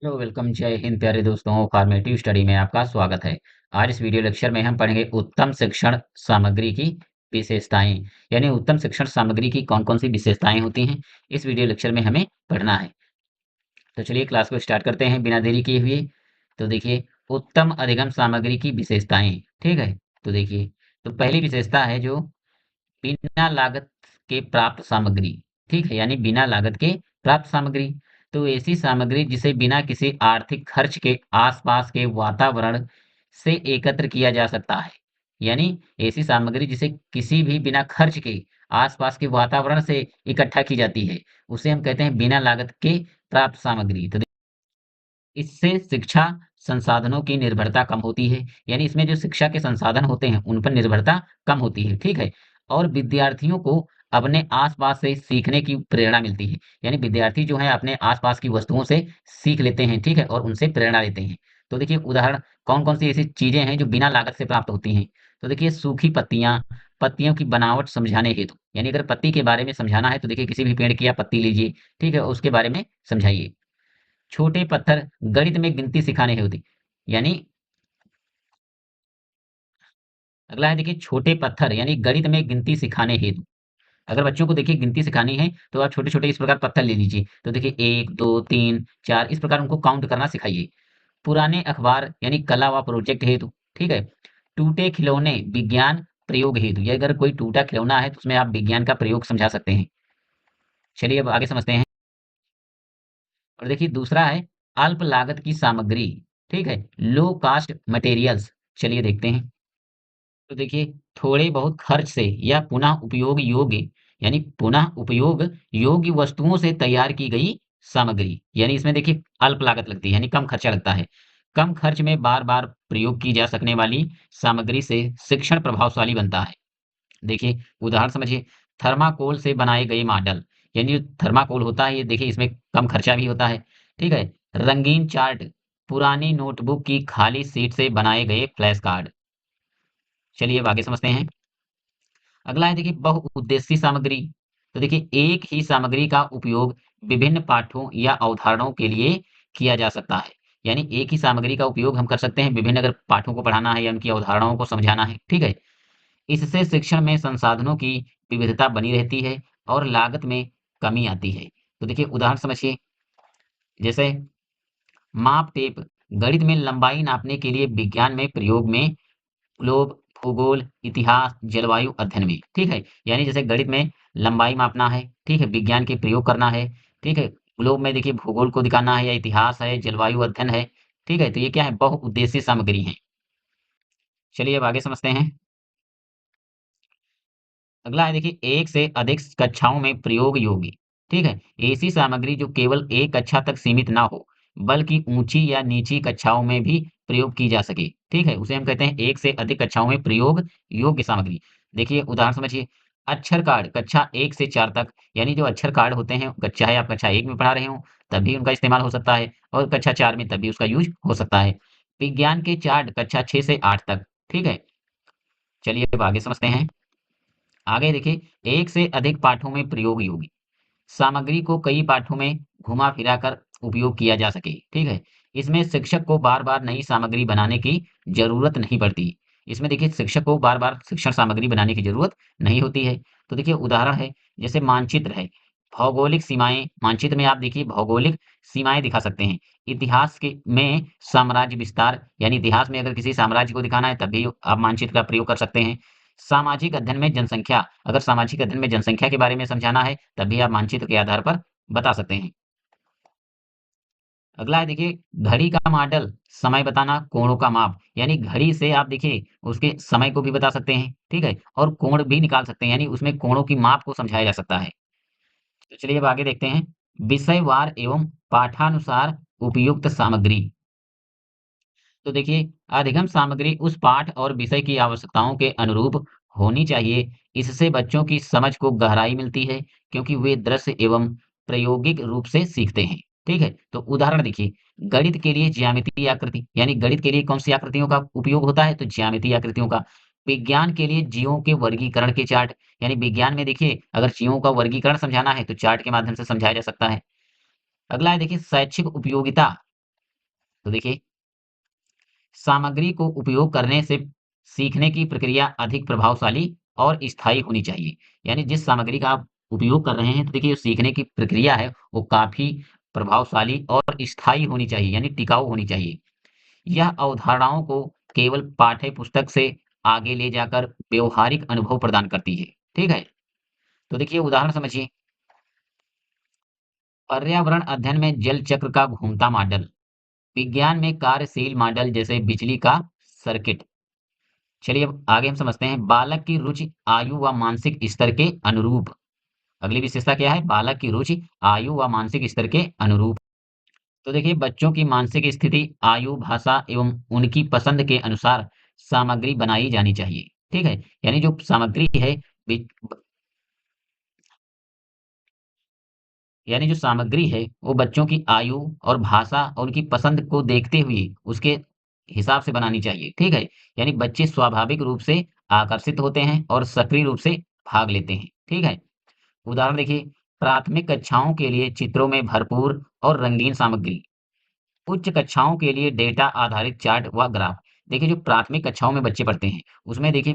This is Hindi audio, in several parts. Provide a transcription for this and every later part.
हेलो वेलकम जय हिंद प्यारे दोस्तों फॉर्मेटिव स्टडी में आपका स्वागत है। आज इस वीडियो लेक्चर में हम पढ़ेंगे उत्तम शिक्षण सामग्री की विशेषताएं। यानी उत्तम शिक्षण सामग्री की कौन कौन सी विशेषताएं होती हैं, इस वीडियो लेक्चर में हमें पढ़ना है। तो चलिए क्लास को स्टार्ट करते हैं बिना देरी किए हुए। तो देखिए, उत्तम अधिगम सामग्री की विशेषताएं। ठीक है, तो देखिए, तो पहली विशेषता है जो बिना लागत के प्राप्त सामग्री। ठीक है, यानी बिना लागत के प्राप्त सामग्री। तो ऐसी सामग्री जिसे बिना किसी आर्थिक खर्च के आसपास के वातावरण से एकत्र किया जा सकता है। यानी ऐसी सामग्री जिसे किसी भी बिना खर्च के आसपास के वातावरण से इकट्ठा की जाती है, उसे हम कहते हैं बिना लागत के प्राप्त सामग्री। तो इससे शिक्षा संसाधनों की निर्भरता कम होती है। यानी इसमें जो शिक्षा के संसाधन होते हैं उन पर निर्भरता कम होती है। ठीक है, और विद्यार्थियों को अपने आसपास से सीखने की प्रेरणा मिलती है। यानी विद्यार्थी जो है अपने आसपास की वस्तुओं से सीख लेते हैं। ठीक है, और उनसे प्रेरणा लेते हैं। तो देखिए उदाहरण, कौन कौन सी ऐसी चीजें हैं जो बिना लागत से प्राप्त होती हैं। तो देखिए, सूखी पत्तियां, पत्तियों की बनावट समझाने हेतु। यानी अगर पत्ती के बारे में समझाना है तो देखिए किसी भी पेड़ की आप पत्ती लीजिए, ठीक है, उसके बारे में समझाइए। छोटे पत्थर गणित में गिनती सिखाने हेतु। यानी अगला है देखिए, छोटे पत्थर यानी गणित में गिनती सिखाने हेतु। अगर बच्चों को देखिए गिनती सिखानी है तो आप छोटे छोटे इस प्रकार पत्थर ले लीजिए। तो देखिए 1 2 3 4 इस प्रकार उनको काउंट करना सिखाइए। पुराने अखबार यानी कला व प्रोजेक्ट हेतु। ठीक है, टूटे खिलौने विज्ञान प्रयोग हेतु। या अगर कोई टूटा खिलौना है तो उसमें आप विज्ञान का प्रयोग समझा सकते हैं। चलिए अब आगे समझते हैं। और देखिए दूसरा है अल्प लागत की सामग्री। ठीक है, लो कास्ट मटेरियल्स। चलिए देखते हैं। तो देखिए, थोड़े बहुत खर्च से या पुनः उपयोग योग्य, यानी पुनः उपयोग योग्य वस्तुओं से तैयार की गई सामग्री। यानी इसमें देखिए अल्प लागत लगती है, यानी कम खर्चा लगता है। कम खर्च में बार बार प्रयोग की जा सकने वाली सामग्री से शिक्षण प्रभावशाली बनता है। देखिए उदाहरण समझिए, थर्माकोल से बनाए गए मॉडल। यानी जो थर्माकोल होता है ये देखिए इसमें कम खर्चा भी होता है। ठीक है, रंगीन चार्ट, पुरानी नोटबुक की खाली सीट से बनाए गए फ्लैश कार्ड। चलिए अब आगे समझते हैं। अगला है देखिए बहुउद्देशीय सामग्री। तो देखिए एक ही सामग्री का उपयोग विभिन्न पाठों या अवधारणाओं के लिए किया जा सकता है। यानी एक ही सामग्री का उपयोग हम कर सकते हैं विभिन्न, अगर पाठों को पढ़ाना है या उनकी अवधारणाओं को समझाना है। ठीक है, इससे शिक्षण में संसाधनों की विविधता बनी रहती है और लागत में कमी आती है। तो देखिए उदाहरण समझिए, जैसे माप टेप, गणित में लंबाई नापने के लिए, विज्ञान में प्रयोग में, ग्लोब भूगोल इतिहास जलवायु अध्ययन में। ठीक है, यानी जैसे गणित में लंबाई मापना है, ठीक है, विज्ञान के प्रयोग करना है। ठीक है, ग्लोब में देखिए भूगोल को दिखाना है या इतिहास है, जलवायु अध्ययन है। ठीक है, तो ये क्या है, बहुउद्देशीय सामग्री है। चलिए अब आगे समझते हैं। अगला है देखिए एक से अधिक कक्षाओं में प्रयोग योग्य। ठीक है, ऐसी सामग्री जो केवल एक कक्षा तक सीमित ना हो, बल्कि ऊंची या नीची कक्षाओं में भी प्रयोग की जा सके। ठीक है, उसे हम कहते हैं एक से अधिक कक्षाओं में प्रयोग योग्य सामग्री। देखिए उदाहरण समझिए, अक्षर कार्ड कक्षा 1 से 4 तक। यानी जो अक्षर कार्ड होते हैं चाहे आप कक्षा 1 में पढ़ा रहे हो तब भी उनका इस्तेमाल हो सकता है, और कक्षा 4 में तब भी उसका यूज हो सकता है। विज्ञान के चार्ट कक्षा 6 से 8 तक। ठीक है, चलिए अब आगे समझते हैं। आगे देखिए, एक से अधिक पाठों में प्रयोग योग्य सामग्री को कई पाठों में घुमा फिरा कर उपयोग किया जा सके। ठीक है, इसमें शिक्षक को बार बार नई सामग्री बनाने की जरूरत नहीं पड़ती। इसमें देखिए शिक्षक को बार बार शिक्षण सामग्री बनाने की जरूरत नहीं होती है। तो देखिए उदाहरण है, जैसे मानचित्र है, भौगोलिक सीमाएं, मानचित्र में आप देखिए भौगोलिक सीमाएं दिखा सकते हैं। इतिहास के में साम्राज्य विस्तार, यानी इतिहास में अगर किसी साम्राज्य को दिखाना है तब भी आप मानचित्र का प्रयोग कर सकते हैं। सामाजिक अध्ययन में जनसंख्या, अगर सामाजिक अध्ययन में जनसंख्या के बारे में समझाना है तब भी आप मानचित्र के आधार पर बता सकते हैं। अगला है देखिए, घड़ी का मॉडल, समय बताना, कोणों का माप। यानी घड़ी से आप देखिए उसके समय को भी बता सकते हैं। ठीक है, और कोण भी निकाल सकते हैं, यानी उसमें कोणों की माप को समझाया जा सकता है। तो चलिए अब आगे देखते हैं, विषयवार एवं पाठानुसार उपयुक्त सामग्री। तो देखिए अधिगम सामग्री उस पाठ और विषय की आवश्यकताओं के अनुरूप होनी चाहिए। इससे बच्चों की समझ को गहराई मिलती है, क्योंकि वे दृश्य एवं प्रायोगिक रूप से सीखते हैं। ठीक है, तो उदाहरण देखिए, गणित के लिए ज्यामितीय आकृति, यानी गणित के लिए कौन सी आकृतियों का उपयोग होता है, तो ज्यामितीय आकृतियों का। विज्ञान के लिए जीवों के वर्गीकरण के चार्ट। यानी विज्ञान में देखिए अगर जीवों का वर्गीकरण समझाना है तो चार्ट के माध्यम से समझाया जा सकता है। अगला है देखिए शैक्षिक उपयोगिता, तो देखिए, सामग्री को उपयोग करने से सीखने की प्रक्रिया अधिक प्रभावशाली और स्थायी होनी चाहिए। यानी जिस सामग्री का आप उपयोग कर रहे हैं, तो देखिए, जो सीखने की प्रक्रिया है, वो काफ़ी प्रभावशाली और स्थायी होनी चाहिए, यानी टिकाऊ होनी चाहिए। यह अवधारणाओं को केवल पाठ्य पुस्तक से आगे ले जाकर व्यावहारिक अनुभव प्रदान करती है। ठीक है? तो देखिए, उदाहरण समझिए, पर्यावरण अध्ययन में जल चक्र का घूमता मॉडल, विज्ञान में कार्यशील मॉडल जैसे बिजली का सर्किट। चलिए अब आगे हम समझते हैं, बालक की रुचि आयु व मानसिक स्तर के अनुरूप। अगली विशेषता क्या है? बालक की रुचि आयु व मानसिक स्तर के अनुरूप। तो देखिए, बच्चों की मानसिक स्थिति, आयु, भाषा एवं उनकी पसंद के अनुसार सामग्री बनाई जानी चाहिए। ठीक है? यानी जो सामग्री है, बि यानी जो सामग्री है, वो बच्चों की आयु और भाषा और उनकी पसंद को देखते हुए उसके हिसाब से बनानी चाहिए। ठीक है? यानी बच्चे स्वाभाविक रूप से आकर्षित होते हैं और सक्रिय रूप से भाग लेते हैं। ठीक है? उदाहरण देखिए, प्राथमिक कक्षाओं के लिए चित्रों में भरपूर और रंगीन सामग्री, उच्च कक्षाओं के लिए डेटा आधारित चार्ट व ग्राफ। देखिए, जो प्राथमिक कक्षाओं में बच्चे पढ़ते हैं, उसमें देखिए,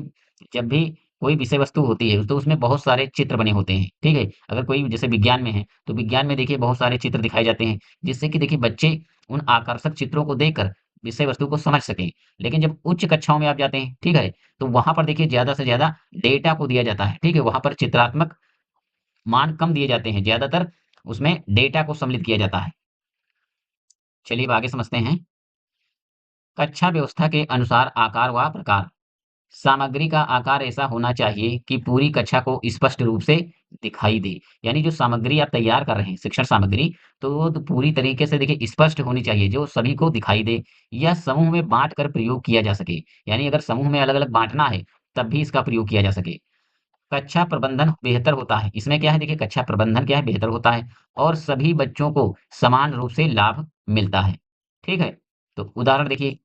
जब भी कोई विषय वस्तु होती है, तो उसमें बहुत सारे चित्र बने होते हैं, ठीक है? अगर कोई जैसे विज्ञान में है, तो विज्ञान में देखिए बहुत सारे चित्र दिखाए जाते हैं, जिससे कि देखिए बच्चे उन आकर्षक चित्रों को देखकर विषय वस्तु को समझ सकें। लेकिन जब उच्च कक्षाओं में आप जाते हैं, ठीक है? तो वहाँ पर देखिए ज़्यादा से ज़्यादा डेटा को दिया जाता है, ठीक है? वहाँ पर चित्रात्मक मान कम दिए जाते हैं, ज़्यादातर उसमें डेटा को सम्मिलित किया जाता है। चलिए अब आगे समझते हैं। कक्षा व्यवस्था के अनुसार आकार व प्रकार। सामग्री का आकार ऐसा होना चाहिए कि पूरी कक्षा को स्पष्ट रूप से दिखाई दे। यानी जो सामग्री आप तैयार कर रहे हैं, शिक्षण सामग्री, तो वो तो पूरी तरीके से देखिए स्पष्ट होनी चाहिए, जो सभी को दिखाई दे। या समूह में बाँट कर प्रयोग किया जा सके। यानी अगर समूह में अलग-अलग बाँटना है, तब भी इसका प्रयोग किया जा सके। कक्षा प्रबंधन बेहतर होता है। इसमें क्या है, देखिए कक्षा प्रबंधन क्या है, बेहतर होता है और सभी बच्चों को समान रूप से लाभ मिलता है। ठीक है? तो उदाहरण देखिए,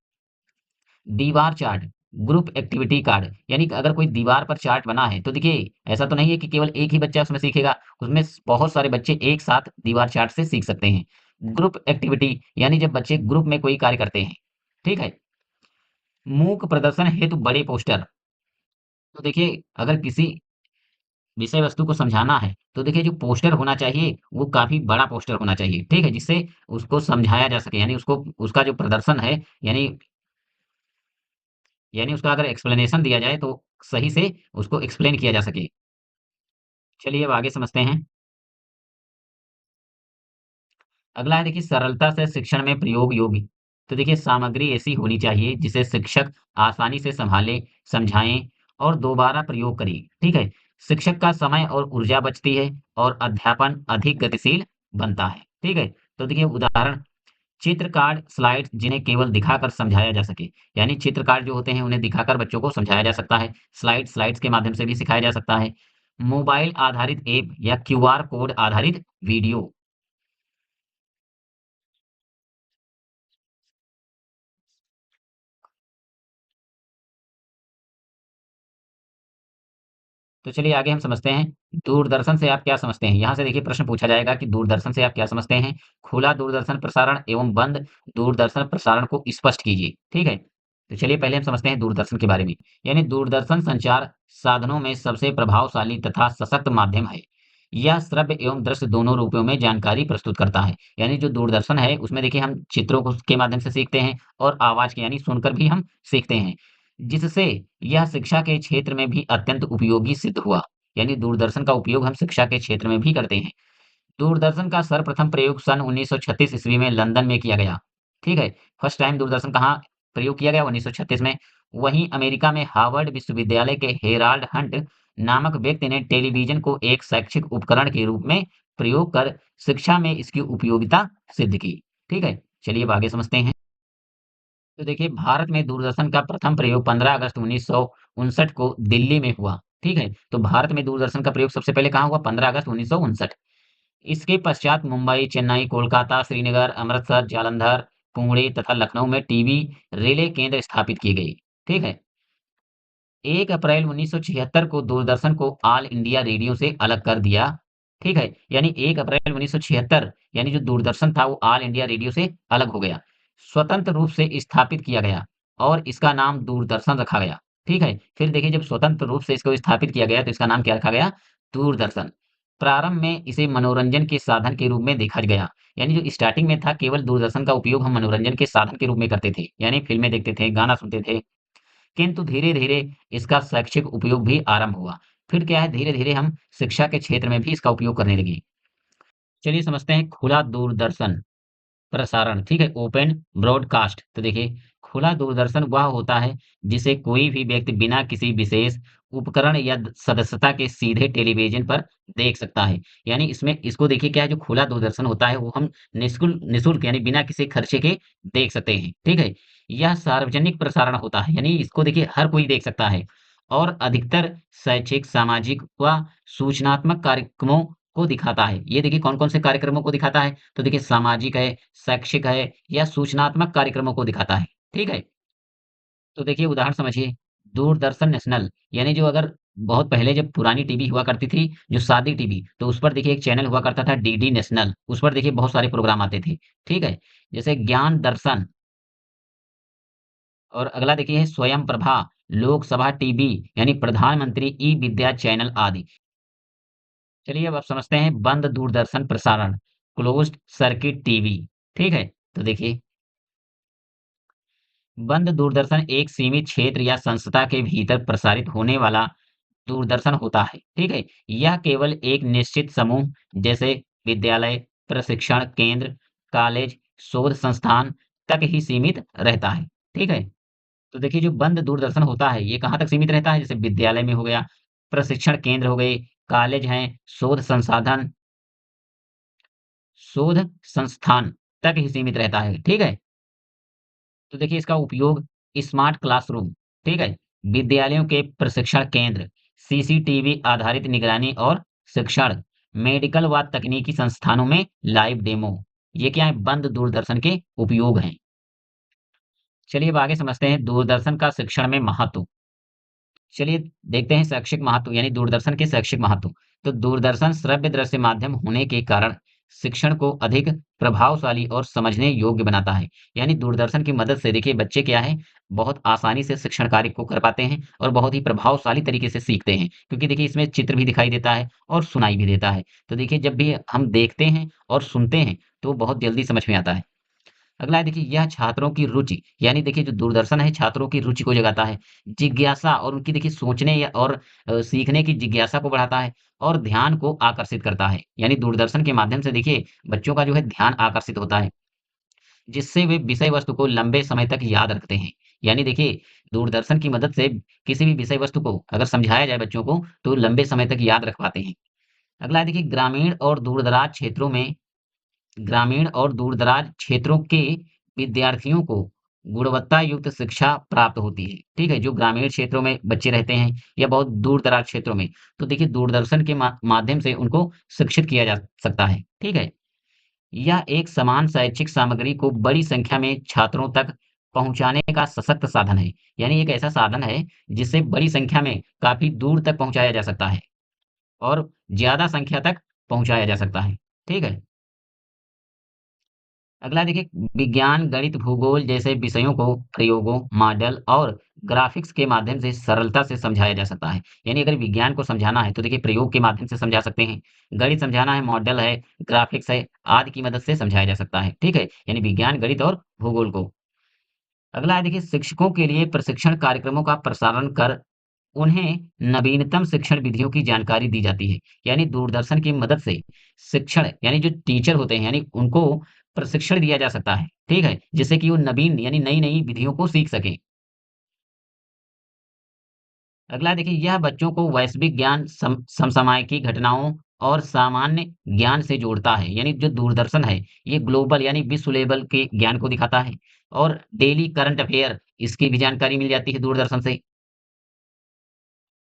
दीवार चार्ट, ग्रुप एक्टिविटी कार्ड, यानी कि अगर कोई दीवार पर चार्ट बना है, तो देखिए ऐसा तो नहीं है कि केवल एक ही बच्चा उसमें सीखेगा, उसमें बहुत सारे बच्चे एक साथ दीवार चार्ट से सीख सकते हैं। ग्रुप एक्टिविटी, यानी जब बच्चे ग्रुप में कोई कार्य करते हैं, ठीक है? मूक प्रदर्शन हेतु बड़े पोस्टर, तो देखिए अगर किसी विषय वस्तु को समझाना है, तो देखिए जो पोस्टर होना चाहिए, वो काफ़ी बड़ा पोस्टर होना चाहिए, ठीक है? जिससे उसको समझाया जा सके, यानी उसको उसका जो प्रदर्शन है, यानी उसका अगर एक्सप्लेनेशन दिया जाए, तो सही से उसको एक्सप्लेन किया जा सके। चलिए अब आगे समझते हैं। अगला है देखिए, सरलता से शिक्षण में प्रयोग योग्य। तो देखिए, सामग्री ऐसी होनी चाहिए जिसे शिक्षक आसानी से सँभालें, समझाएँ और दोबारा प्रयोग करें, ठीक है? शिक्षक का समय और ऊर्जा बचती है और अध्यापन अधिक गतिशील बनता है, ठीक है? तो देखिए उदाहरण, चित्र कार्ड, स्लाइड्स जिन्हें केवल दिखाकर समझाया जा सके। यानी चित्र कार्ड जो होते हैं, उन्हें दिखाकर बच्चों को समझाया जा सकता है। स्लाइड्स के माध्यम से भी सिखाया जा सकता है। मोबाइल आधारित ऐप या क्यूआर कोड आधारित वीडियो। तो चलिए आगे हम समझते हैं, दूरदर्शन से आप क्या समझते हैं? यहाँ से देखिए प्रश्न पूछा जाएगा कि दूरदर्शन से आप क्या समझते हैं? खुला दूरदर्शन प्रसारण एवं बंद दूरदर्शन प्रसारण को स्पष्ट कीजिए, ठीक है? तो चलिए पहले हम समझते हैं दूरदर्शन के बारे में। यानी दूरदर्शन संचार साधनों में सबसे प्रभावशाली तथा सशक्त माध्यम है। यह श्रव्य एवं दृश्य दोनों रूपों में जानकारी प्रस्तुत करता है। यानी जो दूरदर्शन है, उसमें देखिए हम चित्रों को के माध्यम से सीखते हैं और आवाज़ के यानी सुनकर भी हम सीखते हैं। जिससे यह शिक्षा के क्षेत्र में भी अत्यंत उपयोगी सिद्ध हुआ। यानी दूरदर्शन का उपयोग हम शिक्षा के क्षेत्र में भी करते हैं। दूरदर्शन का सर्वप्रथम प्रयोग सन 1936 ईस्वी में लंदन में किया गया। ठीक है? फर्स्ट टाइम दूरदर्शन कहाँ प्रयोग किया गया? 1936 में। वहीं अमेरिका में हार्वर्ड विश्वविद्यालय के हेराल्ड हंट नामक व्यक्ति ने टेलीविज़न को एक शैक्षिक उपकरण के रूप में प्रयोग कर शिक्षा में इसकी उपयोगिता सिद्ध की। ठीक है? चलिए अब आगे समझते हैं। तो देखिए, भारत में दूरदर्शन का प्रथम प्रयोग 15 अगस्त 1959 को दिल्ली में हुआ। ठीक है? तो भारत में दूरदर्शन का प्रयोग सबसे पहले कहाँ हुआ? 15 अगस्त 1959। इसके पश्चात मुंबई, चेन्नई, कोलकाता, श्रीनगर, अमृतसर, जालंधर, पुणे तथा लखनऊ में टीवी रिले केंद्र स्थापित किए गए। ठीक है? 1 अप्रैल 1976 को दूरदर्शन को ऑल इंडिया रेडियो से अलग कर दिया। ठीक है? यानी 1 अप्रैल 1976, यानी जो दूरदर्शन था वो ऑल इंडिया रेडियो से अलग हो गया। स्वतंत्र रूप से स्थापित किया गया और इसका नाम दूरदर्शन रखा गया। ठीक है? फिर देखिए जब स्वतंत्र रूप से इसको स्थापित किया गया तो इसका नाम क्या रखा गया? दूरदर्शन। प्रारंभ में इसे मनोरंजन के साधन के रूप में देखा गया। यानी जो स्टार्टिंग में था केवल दूरदर्शन का उपयोग हम मनोरंजन के साधन के रूप में करते थे। यानी फ़िल्में देखते थे, गाना सुनते थे। किंतु धीरे-धीरे इसका शैक्षिक उपयोग भी आरंभ हुआ। फिर क्या है धीरे-धीरे हम शिक्षा के क्षेत्र में भी इसका उपयोग करने लगे। चलिए समझते हैं खुला दूरदर्शन प्रसारण, ठीक है? Open broadcast. तो देखिए, खुला दूरदर्शन वह होता है जिसे कोई भी व्यक्ति बिना किसी विशेष उपकरण या सदस्यता के सीधे टेलीविज़न पर देख सकता है। यानी इसमें इसको देखिए क्या है जो खुला दूरदर्शन होता है वो हम निःशुल्क यानी बिना किसी खर्चे के देख सकते हैं, ठीक है? यह सार्वजनिक प्रसारण होता है, यानी इसको देखिए हर कोई देख सकता है और अधिकतर शैक्षिक, सामाजिक व सूचनात्मक कार्यक्रमों को दिखाता है। ये देखिए कौन-कौन से कार्यक्रमों को दिखाता है? तो देखिए सामाजिक है, शैक्षिक है या सूचनात्मक कार्यक्रमों को दिखाता है, ठीक है? तो देखिए उदाहरण समझिए, दूरदर्शन नेशनल यानी जो अगर बहुत पहले जब पुरानी टीवी हुआ करती थी, जो सादी टीवी, तो उस पर देखिए एक चैनल हुआ करता था डीडी नेशनल, उस पर देखिए बहुत सारे प्रोग्राम आते थे, ठीक है? जैसे ज्ञान दर्शन और अगला देखिए स्वयं प्रभा, लोकसभा टीवी यानी प्रधानमंत्री ई-विद्या चैनल आदि। चलिए अब आप समझते हैं बंद दूरदर्शन प्रसारण, क्लोज्ड सर्किट टीवी, ठीक है? तो देखिए बंद दूरदर्शन एक सीमित क्षेत्र या संस्था के भीतर प्रसारित होने वाला दूरदर्शन होता है, ठीक है? यह केवल एक निश्चित समूह जैसे विद्यालय, प्रशिक्षण केंद्र, कॉलेज, शोध संस्थान तक ही सीमित रहता है, ठीक है? तो देखिए जो बंद दूरदर्शन होता है, ये कहाँ तक सीमित रहता है? जैसे विद्यालय में हो गया, प्रशिक्षण केंद्र हो गए, कॉलेज हैं, शोध संस्थान तक ही सीमित रहता है, ठीक है? तो देखिए इसका उपयोग स्मार्ट क्लासरूम, ठीक है? विद्यालयों के प्रशिक्षण केंद्र, सीसीटीवी आधारित निगरानी और शिक्षण, मेडिकल व तकनीकी संस्थानों में लाइव डेमो, ये क्या है? बंद दूरदर्शन के उपयोग हैं। चलिए अब आगे समझते हैं दूरदर्शन का शिक्षण में महत्व। चलिए देखते हैं शैक्षिक महत्व यानी दूरदर्शन के शैक्षिक महत्व। तो दूरदर्शन श्रव्य दृश्य माध्यम होने के कारण शिक्षण को अधिक प्रभावशाली और समझने योग्य बनाता है। यानी दूरदर्शन की मदद से देखिए बच्चे क्या है बहुत आसानी से शिक्षण कार्य को कर पाते हैं और बहुत ही प्रभावशाली तरीके से सीखते हैं। क्योंकि देखिए इसमें चित्र भी दिखाई देता है और सुनाई भी देता है। तो देखिए जब भी हम देखते हैं और सुनते हैं तो बहुत जल्दी समझ में आता है। अगला है देखिए यह छात्रों की रुचि यानी देखिए जो दूरदर्शन है छात्रों की रुचि को जगाता है, जिज्ञासा और उनकी देखिए सोचने या और सीखने की जिज्ञासा को बढ़ाता है और ध्यान को आकर्षित करता है। यानी दूरदर्शन के माध्यम से देखिए बच्चों का जो है ध्यान आकर्षित होता है, जिससे वे विषय वस्तु को लंबे समय तक याद रखते हैं। यानी देखिए दूरदर्शन की मदद से किसी भी विषय वस्तु को अगर समझाया जाए बच्चों को तो लंबे समय तक याद रख पाते हैं। अगला है देखिए ग्रामीण और दूर-दराज क्षेत्रों के विद्यार्थियों को गुणवत्ता युक्त शिक्षा प्राप्त होती है, ठीक है? जो ग्रामीण क्षेत्रों में बच्चे रहते हैं या बहुत दूर-दराज क्षेत्रों में, तो देखिए दूरदर्शन के माध्यम से उनको शिक्षित किया जा सकता है, ठीक है? यह एक समान शैक्षिक सामग्री को बड़ी संख्या में छात्रों तक पहुँचाने का सशक्त साधन है। यानी एक ऐसा साधन है, जिससे बड़ी संख्या में काफ़ी दूर तक पहुँचाया जा सकता है और ज़्यादा संख्या तक पहुँचाया जा सकता है, ठीक है? अगला देखिए विज्ञान, गणित, भूगोल जैसे विषयों को प्रयोगों, मॉडल और ग्राफिक्स के माध्यम से सरलता से समझाया जा सकता है। यानी अगर विज्ञान को समझाना है तो देखिए प्रयोग के माध्यम से समझा सकते हैं। गणित समझाना है, मॉडल है, ग्राफिक्स है, आदि की मदद से समझाया जा सकता है। ठीक है? यानी विज्ञान, गणित और भूगोल को। अगला है देखिए शिक्षकों के लिए प्रशिक्षण कार्यक्रमों का प्रसारण कर उन्हें नवीनतम शिक्षण विधियों की जानकारी दी जाती है। यानी दूरदर्शन की मदद से शिक्षण यानी जो टीचर होते हैं यानी उनको प्रशिक्षण दिया जा सकता है, ठीक है? जिससे कि वो नवीन यानी नई-नई विधियों को सीख सकें। अगला देखिए यह बच्चों को वैश्विक ज्ञान समसामयिकी घटनाओं और सामान्य ज्ञान से जोड़ता है। यानी जो दूरदर्शन है, ये ग्लोबल यानी विश्व लेवल के ज्ञान को दिखाता है और डेली करंट अफेयर इसकी भी जानकारी मिल जाती है दूरदर्शन से।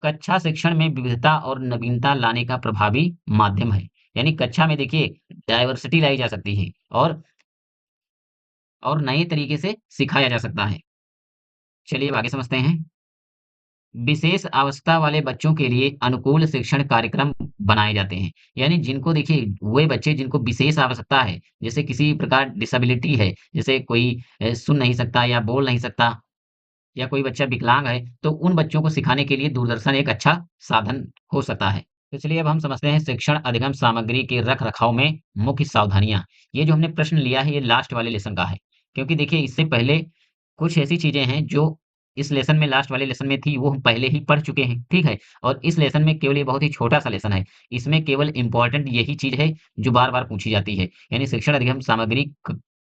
कक्षा शिक्षण में विविधता और नवीनता लाने का प्रभावी माध्यम है। यानी कक्षा में देखिए डायवर्सिटी लाई जा सकती है और नए तरीके से सिखाया जा सकता है। चलिए अब आगे समझते हैं। विशेष अवस्था वाले बच्चों के लिए अनुकूल शिक्षण कार्यक्रम बनाए जाते हैं। यानी जिनको देखिए वे बच्चे जिनको विशेष आवश्यकता है, जैसे किसी प्रकार डिसेबिलिटी है, जैसे कोई सुन नहीं सकता या बोल नहीं सकता या कोई बच्चा विकलांग है, तो उन बच्चों को सिखाने के लिए दूरदर्शन एक अच्छा साधन हो सकता है। तो चलिए अब हम समझते हैं शिक्षण अधिगम सामग्री के रख-रखाव में मुख्य सावधानियाँ। ये जो हमने प्रश्न लिया है ये लास्ट वाले लेसन का है। क्योंकि देखिए इससे पहले कुछ ऐसी चीज़ें हैं जो इस लेसन में लास्ट वाले लेसन में थी वो हम पहले ही पढ़ चुके हैं, ठीक है? और इस लेसन में केवल ये बहुत ही छोटा-सा लेसन है। इसमें केवल इम्पोर्टेंट यही चीज़ है जो बार-बार पूछी जाती है। यानी शिक्षण अधिगम सामग्री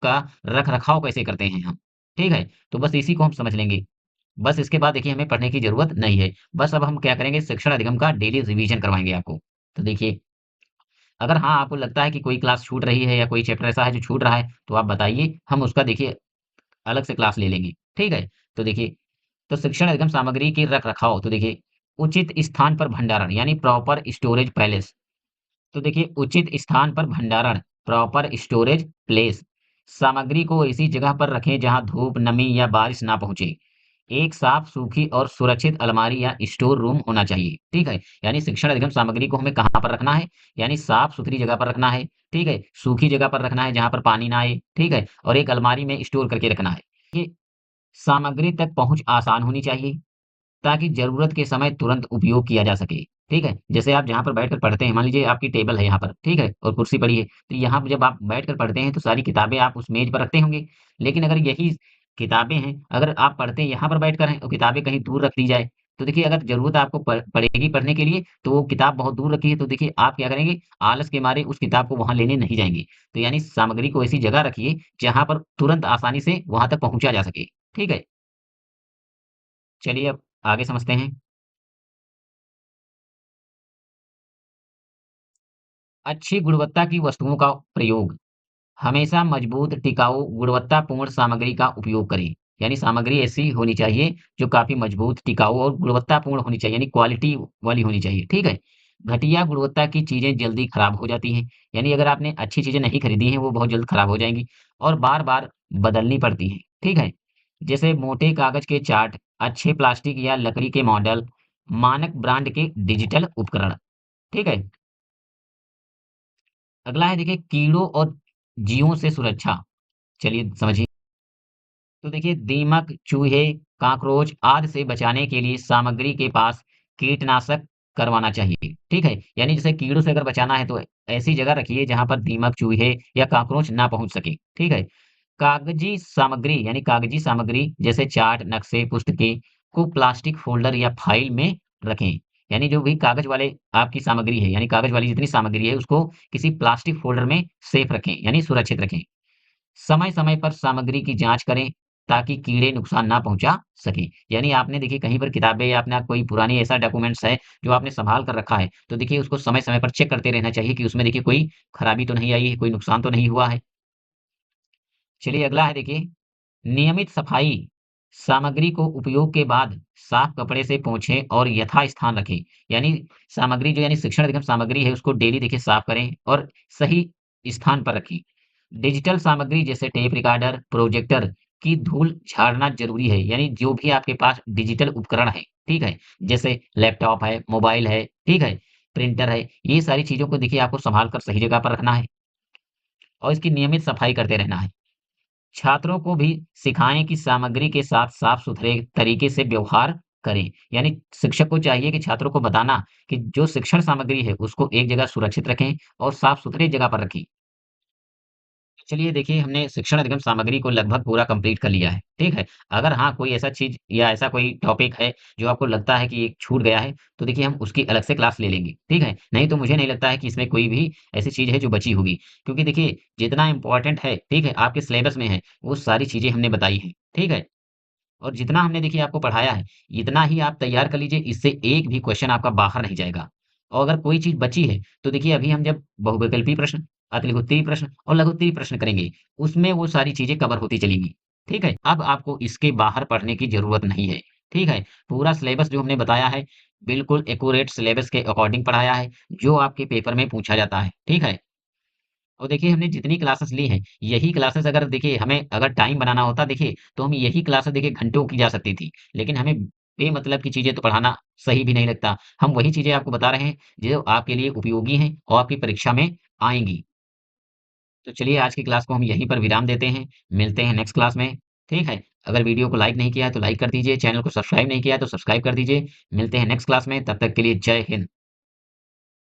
का रख-रखाव कैसे करते हैं हम, ठीक है? तो बस इसी को हम समझ लेंगे। बस इसके बाद देखिए हमें पढ़ने की ज़रूरत नहीं है। बस अब हम क्या करेंगे शिक्षण अधिगम का डेली रिवीजन करवाएँगे आपको। तो देखिए, अगर हाँ, आपको लगता है कि कोई क्लास छूट रही है या कोई चैप्टर ऐसा है जो छूट रहा है, तो आप बताइए, हम उसका देखिए अलग से क्लास ले लेंगे। ठीक है? तो देखिए, तो शिक्षण अधिगम सामग्री के रख-रखाव तो देखिए, उचित स्थान पर भंडारण यानी प्रॉपर स्टोरेज पैलेस। तो देखिए उचित स्थान पर भंडारण, प्रॉपर स्टोरेज प्लेस। सामग्री को ऐसी जगह पर रखें जहां धूप, नमी या बारिश ना पहुंचे। एक साफ, सूखी और सुरक्षित अलमारी या स्टोर रूम होना चाहिए। ठीक है? यानी शिक्षण अधिगम सामग्री को हमें कहाँ पर रखना है? यानी साफ-सुथरी जगह पर रखना है। ठीक है? सूखी जगह पर रखना है जहाँ पर पानी ना आए। ठीक है? और एक अलमारी में स्टोर करके रखना है। ये सामग्री तक पहुँच आसान होनी चाहिए। ताकि ज़रूरत के समय तुरंत उपयोग किया जा सके, ठीक है? जैसे आप जहाँ पर बैठकर पढ़ते हैं, मान लीजिए आपकी टेबल है यहाँ पर, ठीक है? और कुर्सी पड़ी है, तो यहाँ पे जब आप बैठकर पढ़ते हैं, तो सारी किताबें आप उस मेज़ पर रखते होंगे। लेकिन अगर यही किताबें हैं, अगर आप पढ़ते यहाँ पर बैठकर हैं और किताबें कहीं दूर रख दी जाए, तो देखिए अगर ज़रूरत आपको पड़ेगी पढ़ने के लिए, तो वो किताब बहुत दूर रखी है, तो देखिए आप क्या करेंगे, आलस के मारे उस किताब को वहाँ लेने नहीं जाएँगे। तो यानी सामग्री को ऐसी जगह रखिए, जहाँ पर तुरंत आसानी से वहाँ तक पहुँचा जा सके, ठीक है? चलिए अब आगे समझते हैं। अच्छी गुणवत्ता की वस्तुओं का प्रयोग हमेशा मजबूत, टिकाऊ, गुणवत्तापूर्ण सामग्री का उपयोग करें। यानी सामग्री ऐसी होनी चाहिए जो काफ़ी मजबूत, टिकाऊ और गुणवत्तापूर्ण होनी चाहिए, यानी क्वालिटी वाली होनी चाहिए, ठीक है? घटिया गुणवत्ता की चीज़ें जल्दी खराब हो जाती हैं, यानी अगर आपने अच्छी चीज़ें नहीं खरीदी हैं, वो बहुत जल्द खराब हो जाएँगी और बार-बार बदलनी पड़ती हैं, ठीक है? जैसे मोटे कागज़ के चार्ट, अच्छे प्लास्टिक या लकड़ी के मॉडल, मानक ब्रांड के डिजिटल उपकरण, ठीक है? अगला है देखिए कीड़ों और जीवों से सुरक्षा। चलिए समझिए। तो देखिए दीमक, चूहे, कॉकरोच आदि से बचाने के लिए सामग्री के पास कीटनाशक करवाना चाहिए। ठीक है? यानी जैसे कीड़ों से अगर बचाना है तो ऐसी जगह रखिए जहाँ पर दीमक, चूहे या कॉकरोच ना पहुँच सके। ठीक है? कागजी सामग्री यानी कागजी सामग्री जैसे चार्ट, नक्शे, पुस्तकें को प्लास्टिक फ़ोल्डर या फ़ाइल में रखें। यानी जो भी कागज़ वाले आपकी सामग्री है, यानी कागज़ वाली जितनी सामग्री है उसको किसी प्लास्टिक फ़ोल्डर में सेफ रखें, यानी सुरक्षित रखें। समय-समय पर सामग्री की जाँच करें ताकि कीड़े नुकसान ना पहुँचा सकें। यानी आपने देखिए कहीं पर किताबें या अपना कोई पुरानी ऐसा डॉक्यूमेंट्स है जो आपने सँभाल कर रखा है, तो देखिए उसको समय-समय पर चेक करते रहना चाहिए कि उसमें देखिए कोई खराबी तो नहीं आई है, कोई नुकसान तो नहीं हुआ है। चलिए अगला है देखिए नियमित सफाई सामग्री को उपयोग के बाद साफ कपड़े से पोंछें और यथास्थान रखें। यानी सामग्री जो यानी शिक्षण अधिगम सामग्री है उसको डेली देखिए साफ करें और सही स्थान पर रखें। डिजिटल सामग्री जैसे टेप रिकॉर्डर, प्रोजेक्टर की धूल झाड़ना ज़रूरी है। यानी जो भी आपके पास डिजिटल उपकरण है, ठीक है? जैसे लैपटॉप है, मोबाइल है, ठीक है? प्रिंटर है, ये सारी चीज़ों को देखिए आपको सँभाल कर सही जगह पर रखना है और इसकी नियमित सफाई करते रहना है। छात्रों को भी सिखाएं कि सामग्री के साथ साफ-सुथरे तरीके से व्यवहार करें। यानी शिक्षक को चाहिए कि छात्रों को बताना कि जो शिक्षण सामग्री है, उसको एक जगह सुरक्षित रखें और साफ-सुथरी जगह पर रखें। चलिए देखिए, हमने शिक्षण अधिगम सामग्री को लगभग पूरा कंप्लीट कर लिया है, ठीक है? अगर हाँ, कोई ऐसा चीज़ या ऐसा कोई टॉपिक है जो आपको लगता है कि छूट गया है, तो देखिए हम उसकी अलग से क्लास ले लेंगे, ठीक है? नहीं तो मुझे नहीं लगता है कि इसमें कोई भी ऐसी चीज़ है जो बची होगी। क्योंकि देखिए, जितना इम्पोर्टेंट है, ठीक है? आपके सिलेबस में है, वो सारी चीज़ें हमने बताई हैं, ठीक है? और जितना हमने देखिए आपको पढ़ाया है, इतना ही आप तैयार कर लीजिए, इससे एक भी क्वेश्चन आपका बाहर नहीं जाएगा। और अगर कोई चीज़ बची है, तो देखिए अभी हम जब बहुविकल्पी प्रश्न, अतिलघुत्तरी प्रश्न और लघुत्तरी प्रश्न करेंगे, उसमें वो सारी चीज़ें कवर होती चलेंगी। ठीक है? अब आपको इसके बाहर पढ़ने की ज़रूरत नहीं है। ठीक है? पूरा सिलेबस जो हमने बताया है, बिल्कुल एक्यूरेट सिलेबस के अकॉर्डिंग पढ़ाया है, जो आपके पेपर में पूछा जाता है। ठीक है? और देखिए हमने जितनी क्लासेस ली हैं, यही क्लासेस अगर देखिए हमें अगर टाइम बनाना होता देखिए, तो हम यही क्लासेस देखिए घंटों की जा सकती थी। लेकिन हमें बेमतलब की चीज़ें तो पढ़ाना सही भी नहीं लगता। हम वही चीज़ें आपको बता रहे हैं, जो आपके लिए उपयोगी हैं और आपकी परीक्षा में आएँगी। तो चलिए आज की क्लास को हम यहीं पर विराम देते हैं। मिलते हैं नेक्स्ट क्लास में, ठीक है? अगर वीडियो को लाइक नहीं किया है तो लाइक कर दीजिए, चैनल को सब्सक्राइब नहीं किया है तो सब्सक्राइब कर दीजिए। मिलते हैं नेक्स्ट क्लास में, तब तक के लिए जय हिंद।